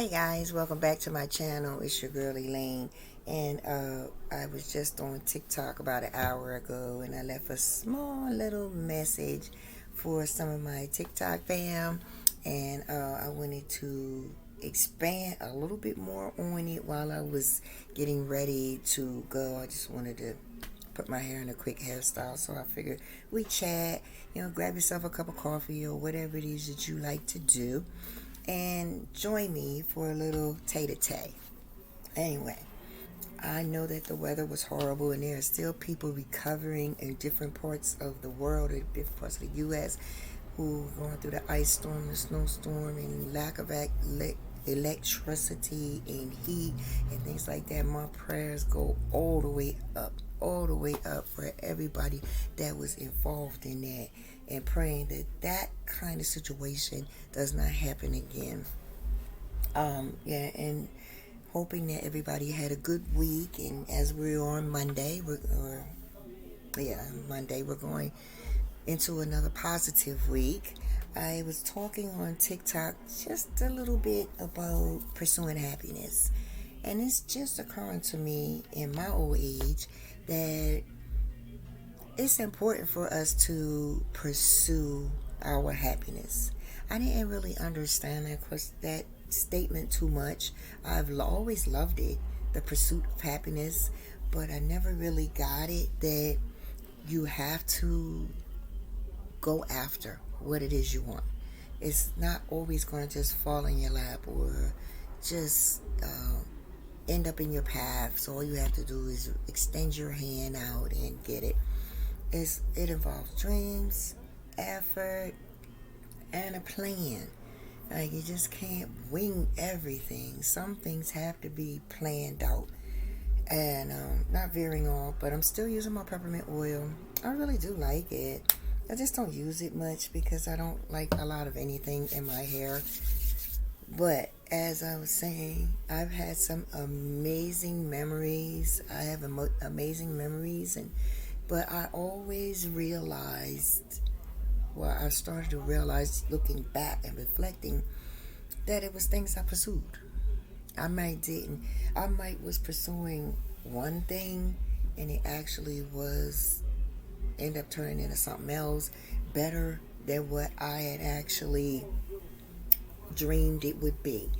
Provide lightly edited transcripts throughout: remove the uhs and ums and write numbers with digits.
Hey guys, welcome back to my channel. It's your girl Elaine, and I was just on TikTok about an hour ago, and I left a small little message for some of my TikTok fam, and I wanted to expand a little bit more on it while I was getting ready to go. I just wanted to put my hair in a quick hairstyle, so I figured we chat, grab yourself a cup of coffee or whatever it is that you like to do, and join me for a little tay-to-tay. Anyway, I know that the weather was horrible and there are still people recovering in different parts of the world, in different parts of the U.S., who are going through the ice storm, the snowstorm, and lack of electricity and heat and things like that. My prayers go all the way up for everybody that was involved in that, and praying that that kind of situation does not happen again. And hoping that everybody had a good week. And as we're on Monday, Monday, we're going into another positive week. I was talking on TikTok just a little bit about pursuing happiness. And it's just occurring to me in my old age that it's important for us to pursue our happiness. I didn't really understand that statement too much. I've always loved it, the pursuit of happiness, but I never really got it that you have to go after what it is you want. It's not always going to just fall in your lap or just end up in your path. So all you have to do is extend your hand out and get it. It involves dreams, effort, and a plan. Like, you just can't wing everything. Some things have to be planned out. And not veering off, but I'm still using my peppermint oil. I really do like it. I just don't use it much because I don't like a lot of anything in my hair. But as I was saying, I've had some amazing memories. I have amazing memories, but I always realized, well, I started to realize, looking back and reflecting, that it was things I pursued. I might was pursuing one thing, and it actually end up turning into something else better than what I had actually dreamed it would be.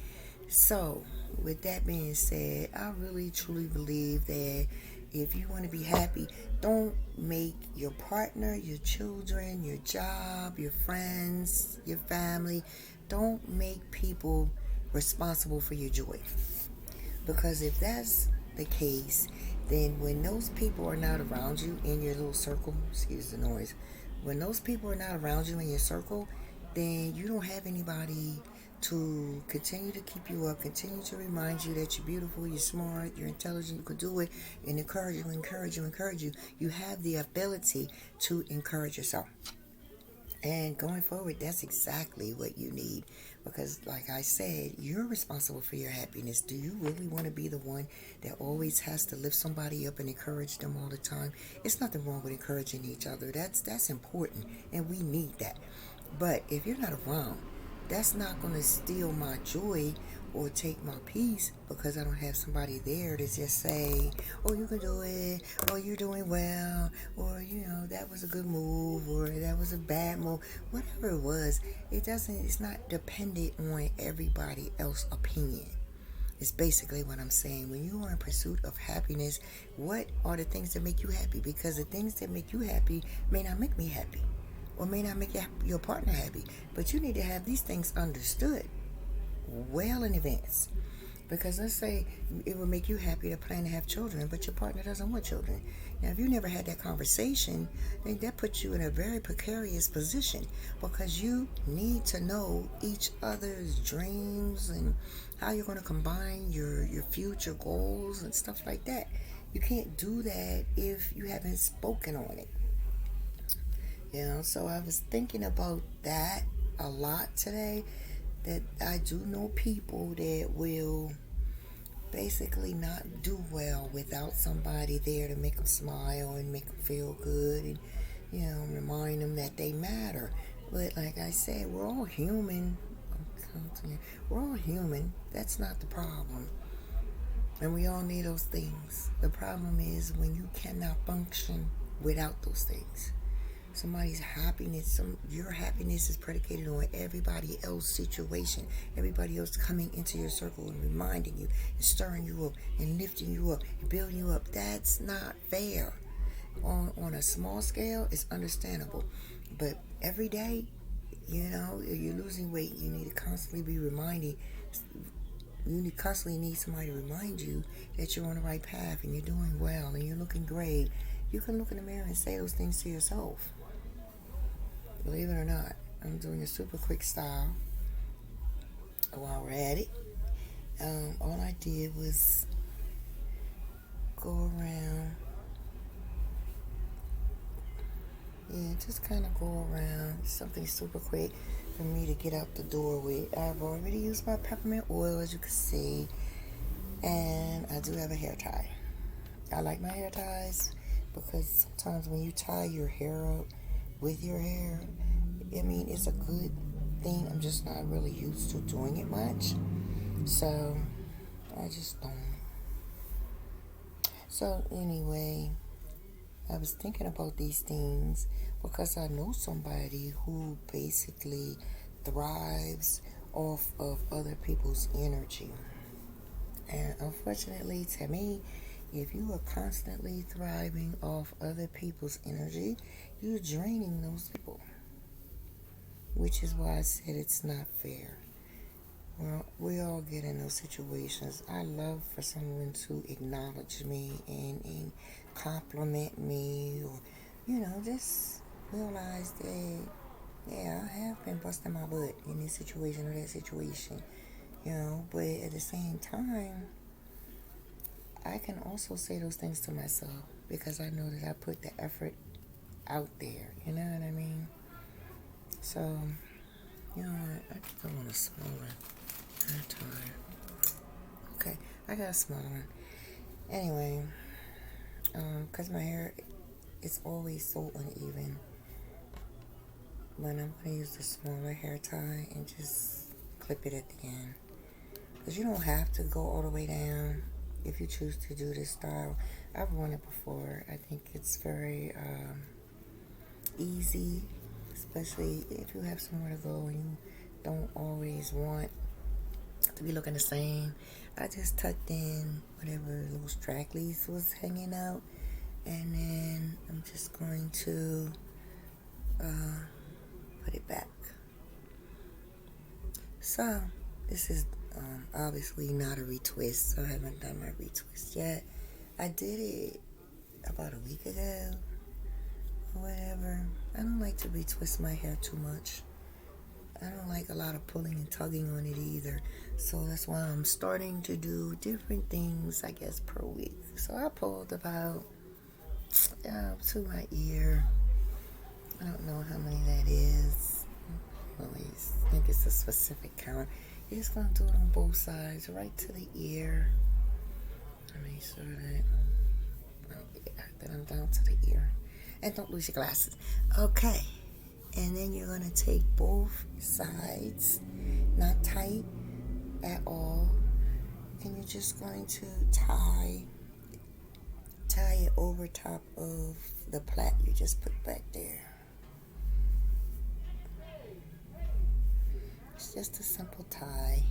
So, with that being said, I really truly believe that if you want to be happy, don't make your partner, your children, your job, your friends, your family, don't make people responsible for your joy. Because if that's the case, then when those people are not around you in your little circle, excuse the noise, when those people are not around you in your circle, then you don't have anybody to continue to keep you up, continue to remind you that you're beautiful, you're smart, you're intelligent, you could do it, and encourage you. You have the ability to encourage yourself. And going forward, that's exactly what you need. Because, like I said, you're responsible for your happiness. Do you really want to be the one that always has to lift somebody up and encourage them all the time? It's nothing wrong with encouraging each other. That's important, and we need that. But if you're not around, that's not going to steal my joy or take my peace, because I don't have somebody there to just say, oh, you can do it, or you're doing well, or, that was a good move, or that was a bad move. Whatever it was, it's not dependent on everybody else's opinion. It's basically what I'm saying. When you are in pursuit of happiness, what are the things that make you happy? Because the things that make you happy may not make me happy, or may not make your partner happy. But you need to have these things understood well in advance. Because let's say it would make you happy to plan to have children, but your partner doesn't want children. Now, if you never had that conversation, then that puts you in a very precarious position, because you need to know each other's dreams and how you're going to combine your future goals and stuff like that. You can't do that if you haven't spoken on it. So I was thinking about that a lot today, that I do know people that will basically not do well without somebody there to make them smile and make them feel good, and remind them that they matter. But like I said, we're all human. We're all human. That's not the problem. And we all need those things. The problem is when you cannot function without those things. Somebody's happiness, your happiness is predicated on everybody else's situation. Everybody else coming into your circle and reminding you and stirring you up and lifting you up and building you up. That's not fair. On a small scale, it's understandable. But every day, you're losing weight. You need to constantly be reminding. You constantly need somebody to remind you that you're on the right path and you're doing well and you're looking great. You can look in the mirror and say those things to yourself. Believe it or not, I'm doing a super quick style while we're at it. All I did was go around. Yeah, just kind of go around. Something super quick for me to get out the door with. I've already used my peppermint oil, as you can see. And I do have a hair tie. I like my hair ties because sometimes when you tie your hair up with your hair, it's a good thing. I'm just not really used to doing it much. So, I just don't. So, anyway, I was thinking about these things because I know somebody who basically thrives off of other people's energy. And unfortunately, to me, if you are constantly thriving off other people's energy, you're draining those people. Which is why I said it's not fair. Well, we all get in those situations. I love for someone to acknowledge me and compliment me, or just realize that I have been busting my butt in this situation or that situation. But at the same time, I can also say those things to myself because I know that I put the effort out there. You know what I mean? So, I think I want a smaller hair tie. Okay, I got a smaller one. Anyway, because my hair is always so uneven, but I'm going to use the smaller hair tie and just clip it at the end. Because you don't have to go all the way down if you choose to do this style. I've worn it before. I think it's very easy, especially if you have somewhere to go and you don't always want to be looking the same. I just tucked in whatever little stragglies was hanging out, and then I'm just going to put it back. So this is obviously not a retwist, so I haven't done my retwist yet. I did it about a week ago or whatever. I don't like to retwist my hair too much. I don't like a lot of pulling and tugging on it either. So that's why I'm starting to do different things, I guess, per week. So I pulled about to my ear. I don't know how many that is. I always think it's a specific count. You're just going to do it on both sides, right to the ear. Make sure that I'm down to the ear. And don't lose your glasses. Okay. And then you're going to take both sides, not tight at all, and you're just going to tie it over top of the plait you just put back there. It's just a simple tie.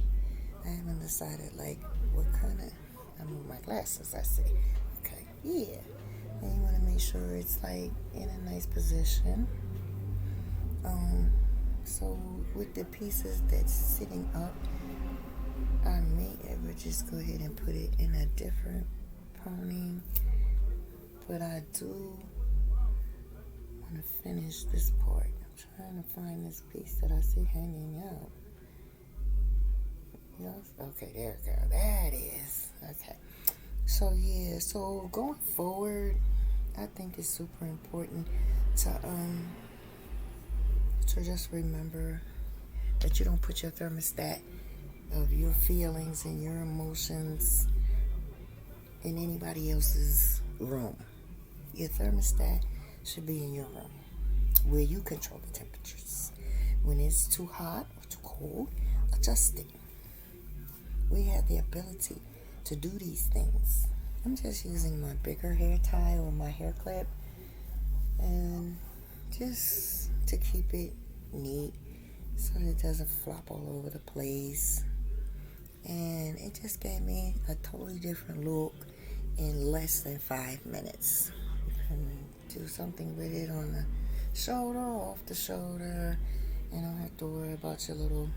I haven't decided what kind of, I move my glasses, I say. Okay, yeah. And you want to make sure it's in a nice position. So with the pieces that's sitting up, I may ever just go ahead and put it in a different pony. But I do want to finish this part. I'm trying to find this piece that I see hanging out. Yes? Okay, there we go. That is. Okay. So going forward, I think it's super important to just remember that you don't put your thermostat of your feelings and your emotions in anybody else's room. Your thermostat should be in your room where you control the temperatures. When it's too hot or too cold or adjust it. We have the ability to do these things. I'm just using my bigger hair tie or my hair clip, and just to keep it neat so that it doesn't flop all over the place. And it just gave me a totally different look in less than 5 minutes. You can do something with it on the shoulder, off the shoulder. You don't have to worry about your little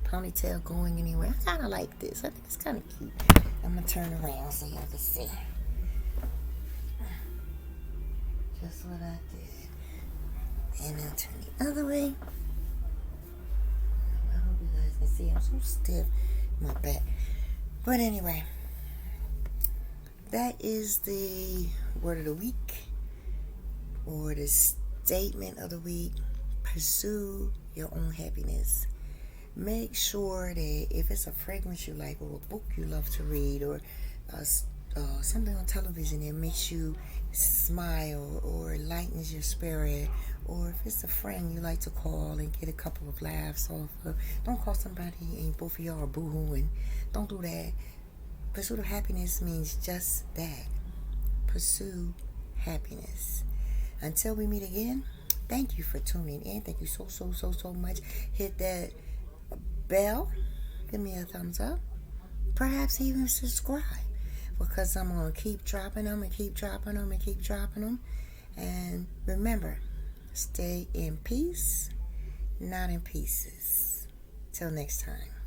ponytail going anywhere. I kind of like this. I think it's kind of cute. I'm going to turn around so y'all can see. Just what I did. And I'll turn the other way. I hope you guys can see. I'm so stiff in my back. But anyway, that is the word of the week, or the statement of the week. Pursue your own happiness. Make sure that if it's a fragrance you like, or a book you love to read, or something on television that makes you smile or lightens your spirit, or if it's a friend you like to call and get a couple of laughs off of, don't call somebody and both of y'all are boo-hooing. Don't do that. Pursuit of happiness means just that. Pursue happiness. Until we meet again, thank you for tuning in. Thank you so much. Hit that bell. Give me a thumbs up. Perhaps even subscribe, because I'm going to keep dropping them and keep dropping them and keep dropping them. And remember, stay in peace, not in pieces. Till next time.